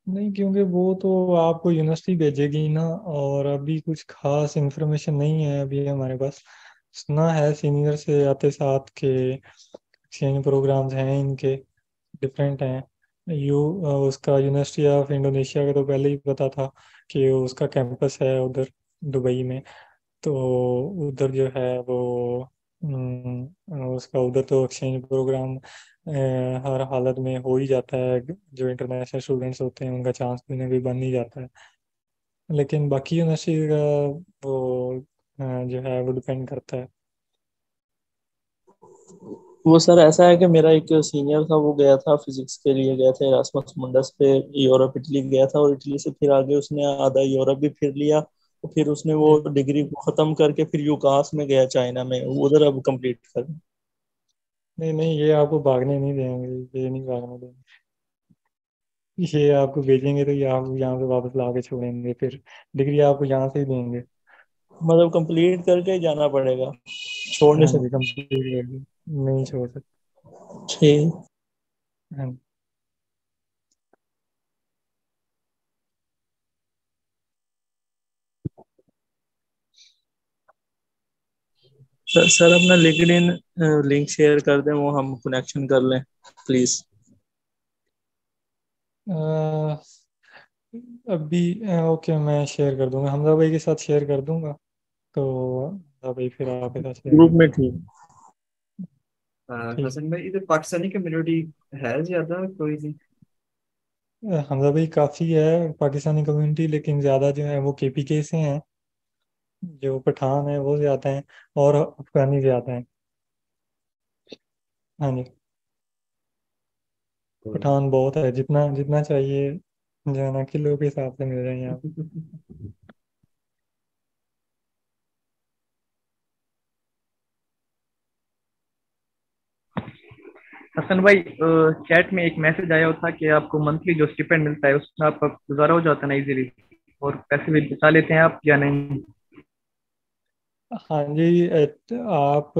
नहीं, क्योंकि वो तो आपको यूनिवर्सिटी भेजेगी ना, और अभी कुछ खास इंफॉर्मेशन नहीं है अभी हमारे पास। सुना है सीनियर से आते साथ के एक्सचेंज प्रोग्राम्स हैं इनके, डिफरेंट हैं। उसका यूनिवर्सिटी ऑफ इंडोनेशिया का तो पहले ही पता था कि उसका कैंपस है उधर दुबई में। तो उधर जो है वो उसका उधर तो एक्सचेंज प्रोग्राम हर हालत में हो ही जाता है। जो इंटरनेशनल स्टूडेंट्स होते हैं उनका चांस भी ना भी बन ही जाता है। लेकिन बाकी यूनिवर्सिटी का वो जो है वो डिपेंड करता है। वो सर ऐसा है कि मेरा एक सीनियर था, वो गया था फिजिक्स के लिए, गया था इरास्मस मुंडस पे, यूरोप इटली गया था, और इटली से फिर आगे उसने आधा यूरोप भी फिर लिया, और फिर उसने वो जी। डिग्री को खत्म करके फिर यूकास में गया चाइना में, उधर अब कंप्लीट कर। नहीं नहीं, ये आपको भागने नहीं देंगे, ये नहीं भागने देंगे। ये आपको भेजेंगे तो ये आपको यहाँ पे वापस ला के छोड़ेंगे, फिर डिग्री आपको यहाँ से ही देंगे। मतलब कंप्लीट करके ही जाना पड़ेगा, छोड़ नहीं हाँ जी, सकते? कंप्लीट कर दी, नहीं छोड़ सकते। ठीक। हाँ। सर अपना लिंक्डइन लिंक शेयर कर दें, वो हम कनेक्शन कर लें प्लीज। अह, अभी ओके, मैं शेयर कर दूंगा, हमजा भाई के साथ शेयर कर दूंगा। तो हमजा भाई फिर आपके साथ शेयर ग्रुप कर। में ठीक। ठीक। हसन भाई, इधर पाकिस्तानी कम्युनिटी है ज्यादा कोई नहीं? हमजा भाई काफ़ी है पाकिस्तानी कम्युनिटी, लेकिन ज़्यादा जो है वो केपीके से हैं। जो पठान है वो ज़्यादा हैं, और अफगानी ज़्यादा हैं। हाँ जी। पठान बहुत है, जितना जितना चाहिए जो है ना किलो के हिसाब से मिल जाएंगे आप। हसन भाई, चैट में एक मैसेज आया था कि आपको मंथली जो स्टिपेंड मिलता है उसमें आपका गुजारा हो जाता है ना इजीली, और पैसे भी बचा लेते हैं आप या नहीं? हाँ जी। आप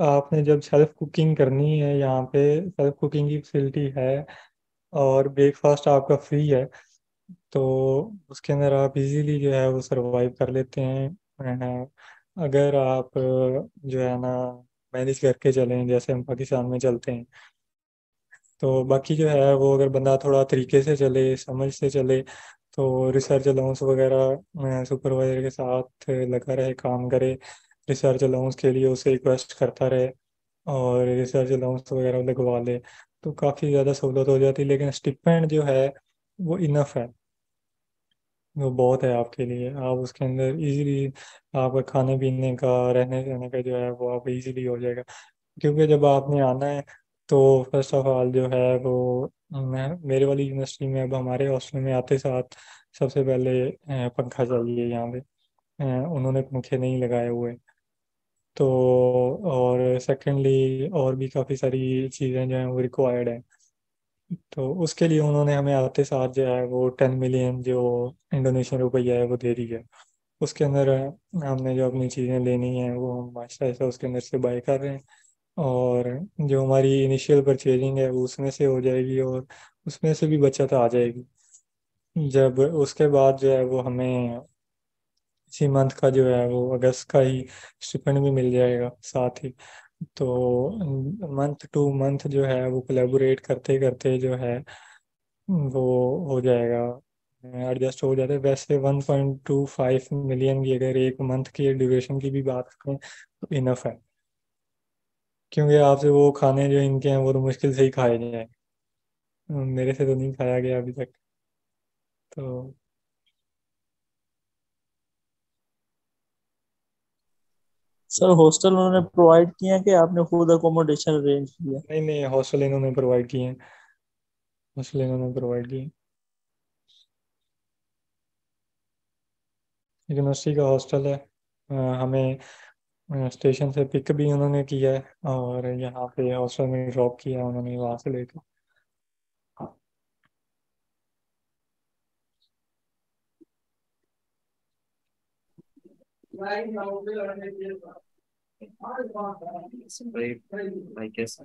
आपने जब सेल्फ कुकिंग करनी है यहाँ पे, सेल्फ कुकिंग की फैसिलिटी है, और ब्रेकफास्ट आपका फ्री है। तो उसके अंदर आप इजीली जो है वो सरवाइव कर लेते हैं। अगर आप जो है ना मैनेज करके चलें जैसे हम पाकिस्तान में चलते हैं। तो बाकी जो है वो अगर बंदा थोड़ा तरीके से चले, समझ से चले, तो रिसर्च अलाउंस वगैरह सुपरवाइजर के साथ लगा रहे, काम करे, रिसर्च अलाउंस के लिए उसे रिक्वेस्ट करता रहे, और रिसर्च अलाउंस वगैरह लगवा ले, तो काफ़ी ज़्यादा सहूलत हो जाती है। लेकिन स्टिपेंड जो है वो इनफ है, वो बहुत है आपके लिए। आप उसके अंदर इजीली आपका खाने पीने का, रहने सहने का जो है वो आप इजीली हो जाएगा। क्योंकि जब आपने आना है तो फर्स्ट ऑफ ऑल जो है वो मैं मेरे वाली यूनिवर्सिटी में, अब हमारे हॉस्टल में आते साथ सबसे पहले पंखा चाहिए यहाँ पे। उन्होंने पंखे नहीं लगाए हुए। तो और सेकेंडली और भी काफ़ी सारी चीज़ें जो हैं वो रिक्वायर्ड है। तो उसके लिए उन्होंने हमें आते साथ जो है वो 10 मिलियन जो इंडोनेशियन रुपया है वो दे दी है। उसके अंदर हमने जो अपनी चीज़ें लेनी है वो हम आहिस्ता आहिस्ता उसके अंदर से बाय कर रहे हैं। और जो हमारी इनिशियल परचेजिंग है वो उसमें से हो जाएगी, और उसमें से भी बचत आ जाएगी। जब उसके बाद जो है वो हमें इसी मंथ का जो है वो अगस्त का ही स्टिपेंड भी मिल जाएगा साथ ही। तो मंथ टू मंथ जो है वो कोलेबोरेट करते करते जो है वो हो जाएगा, एडजस्ट हो जाता है। वैसे 1.25 मिलियन की अगर एक मंथ की ड्यूरेशन की भी बात करें तो इनफ है। क्योंकि आपसे वो खाने जो इनके हैं वो तो मुश्किल से ही खाए जाए, मेरे से तो नहीं खाया गया अभी तक। तो सर हॉस्टल उन्होंने प्रोवाइड किए हैं कि आपने खुद अकोमोडेशन अरेंज किया? नहीं नहीं, हॉस्टल इन्होंने प्रोवाइड किए हैं, हॉस्टल इन्होंने प्रोवाइड किए हैं। यूनिवर्सिटी का हॉस्टल है। हमें स्टेशन से पिक भी उन्होंने किया है और यहाँ पे हॉस्टल में ड्रॉप किया उन्होंने वहाँ से लेकर। I guess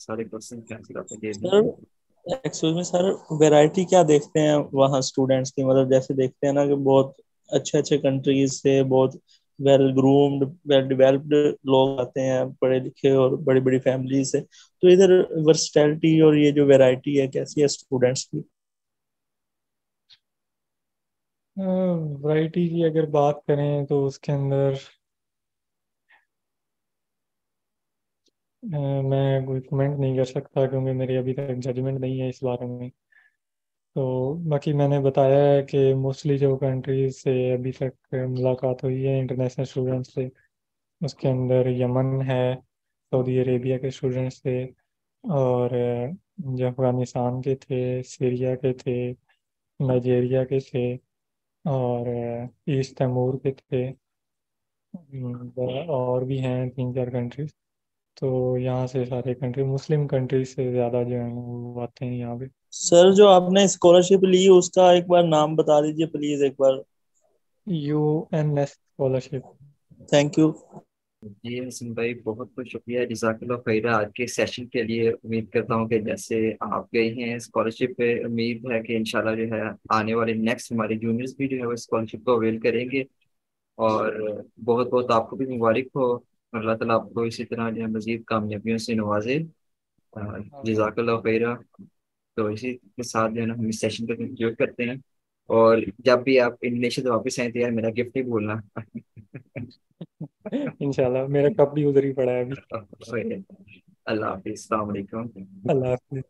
सारे क्वेश्चन कैंसिल आपने दे दिए। Sir excuse me sir, variety क्या देखते हैं वहाँ स्टूडेंट्स की? मतलब जैसे देखते हैं ना कि बहुत अच्छे अच्छे कंट्रीज से बहुत वेल ग्रूम्ड वेल डेवलप्ड लोग आते हैं, पढ़े लिखे और बड़ी बड़ी फैमिली से। तो इधर वर्सटैलिटी और ये जो वैरायटी है कैसी है स्टूडेंट्स की? वैरायटी की अगर बात करें तो उसके अंदर मैं कोई कमेंट नहीं कर सकता क्योंकि मेरी अभी तक जजमेंट नहीं है इस बारे में। तो बाकी मैंने बताया है कि मोस्टली जो कंट्रीज से अभी तक मुलाकात हुई है इंटरनेशनल स्टूडेंट्स से, उसके अंदर यमन है, सऊदी अरेबिया के स्टूडेंट्स थे, और जो अफगानिस्तान के थे, सीरिया के थे, नाइजीरिया के थे, और ईस्ट तैमूर के थे। और भी हैं 3 4 कंट्रीज। तो यहाँ से सारे कंट्री मुस्लिम कंट्रीज से ज़्यादा जो है वो आते हैं यहाँ पे। सर जो आपने स्कॉलरशिप ली उसका एक बार नाम बता दीजिए प्लीज एक बार। UNS scholarship. Thank you. जी हसन भाई, बहुत बहुत शुक्रिया, जज़ाकल्लाह खैरा आज के सेशन के लिए। उम्मीद करता हूँ कि जैसे आप गए हैं स्कॉलरशिप पे, उम्मीद है कि इंशाल्लाह जो है आने वाले नेक्स्ट हमारे जूनियर्स भी जो है वो स्कॉलरशिप को अवेल करेंगे। और बहुत बहुत आपको भी मुबारक हो। अल्लाह ताला आपको इसी तरह जो है मजीद कामयाबियों से नवाजे। जज़ाकल्लाह खैरा। तो इसी के साथ जो है ना हम इस सेशन को कंक्लूड करते हैं। और जब भी आप इंडोनेशिया से वापस आए तो यार मेरा गिफ्ट नहीं भूलना। इंशाल्लाह, मेरा कप भी उधर ही पड़ा है अभी। अल्लाह हाफिज़, अस्सलाम वालेकुम। अल्लाह हाफिज़।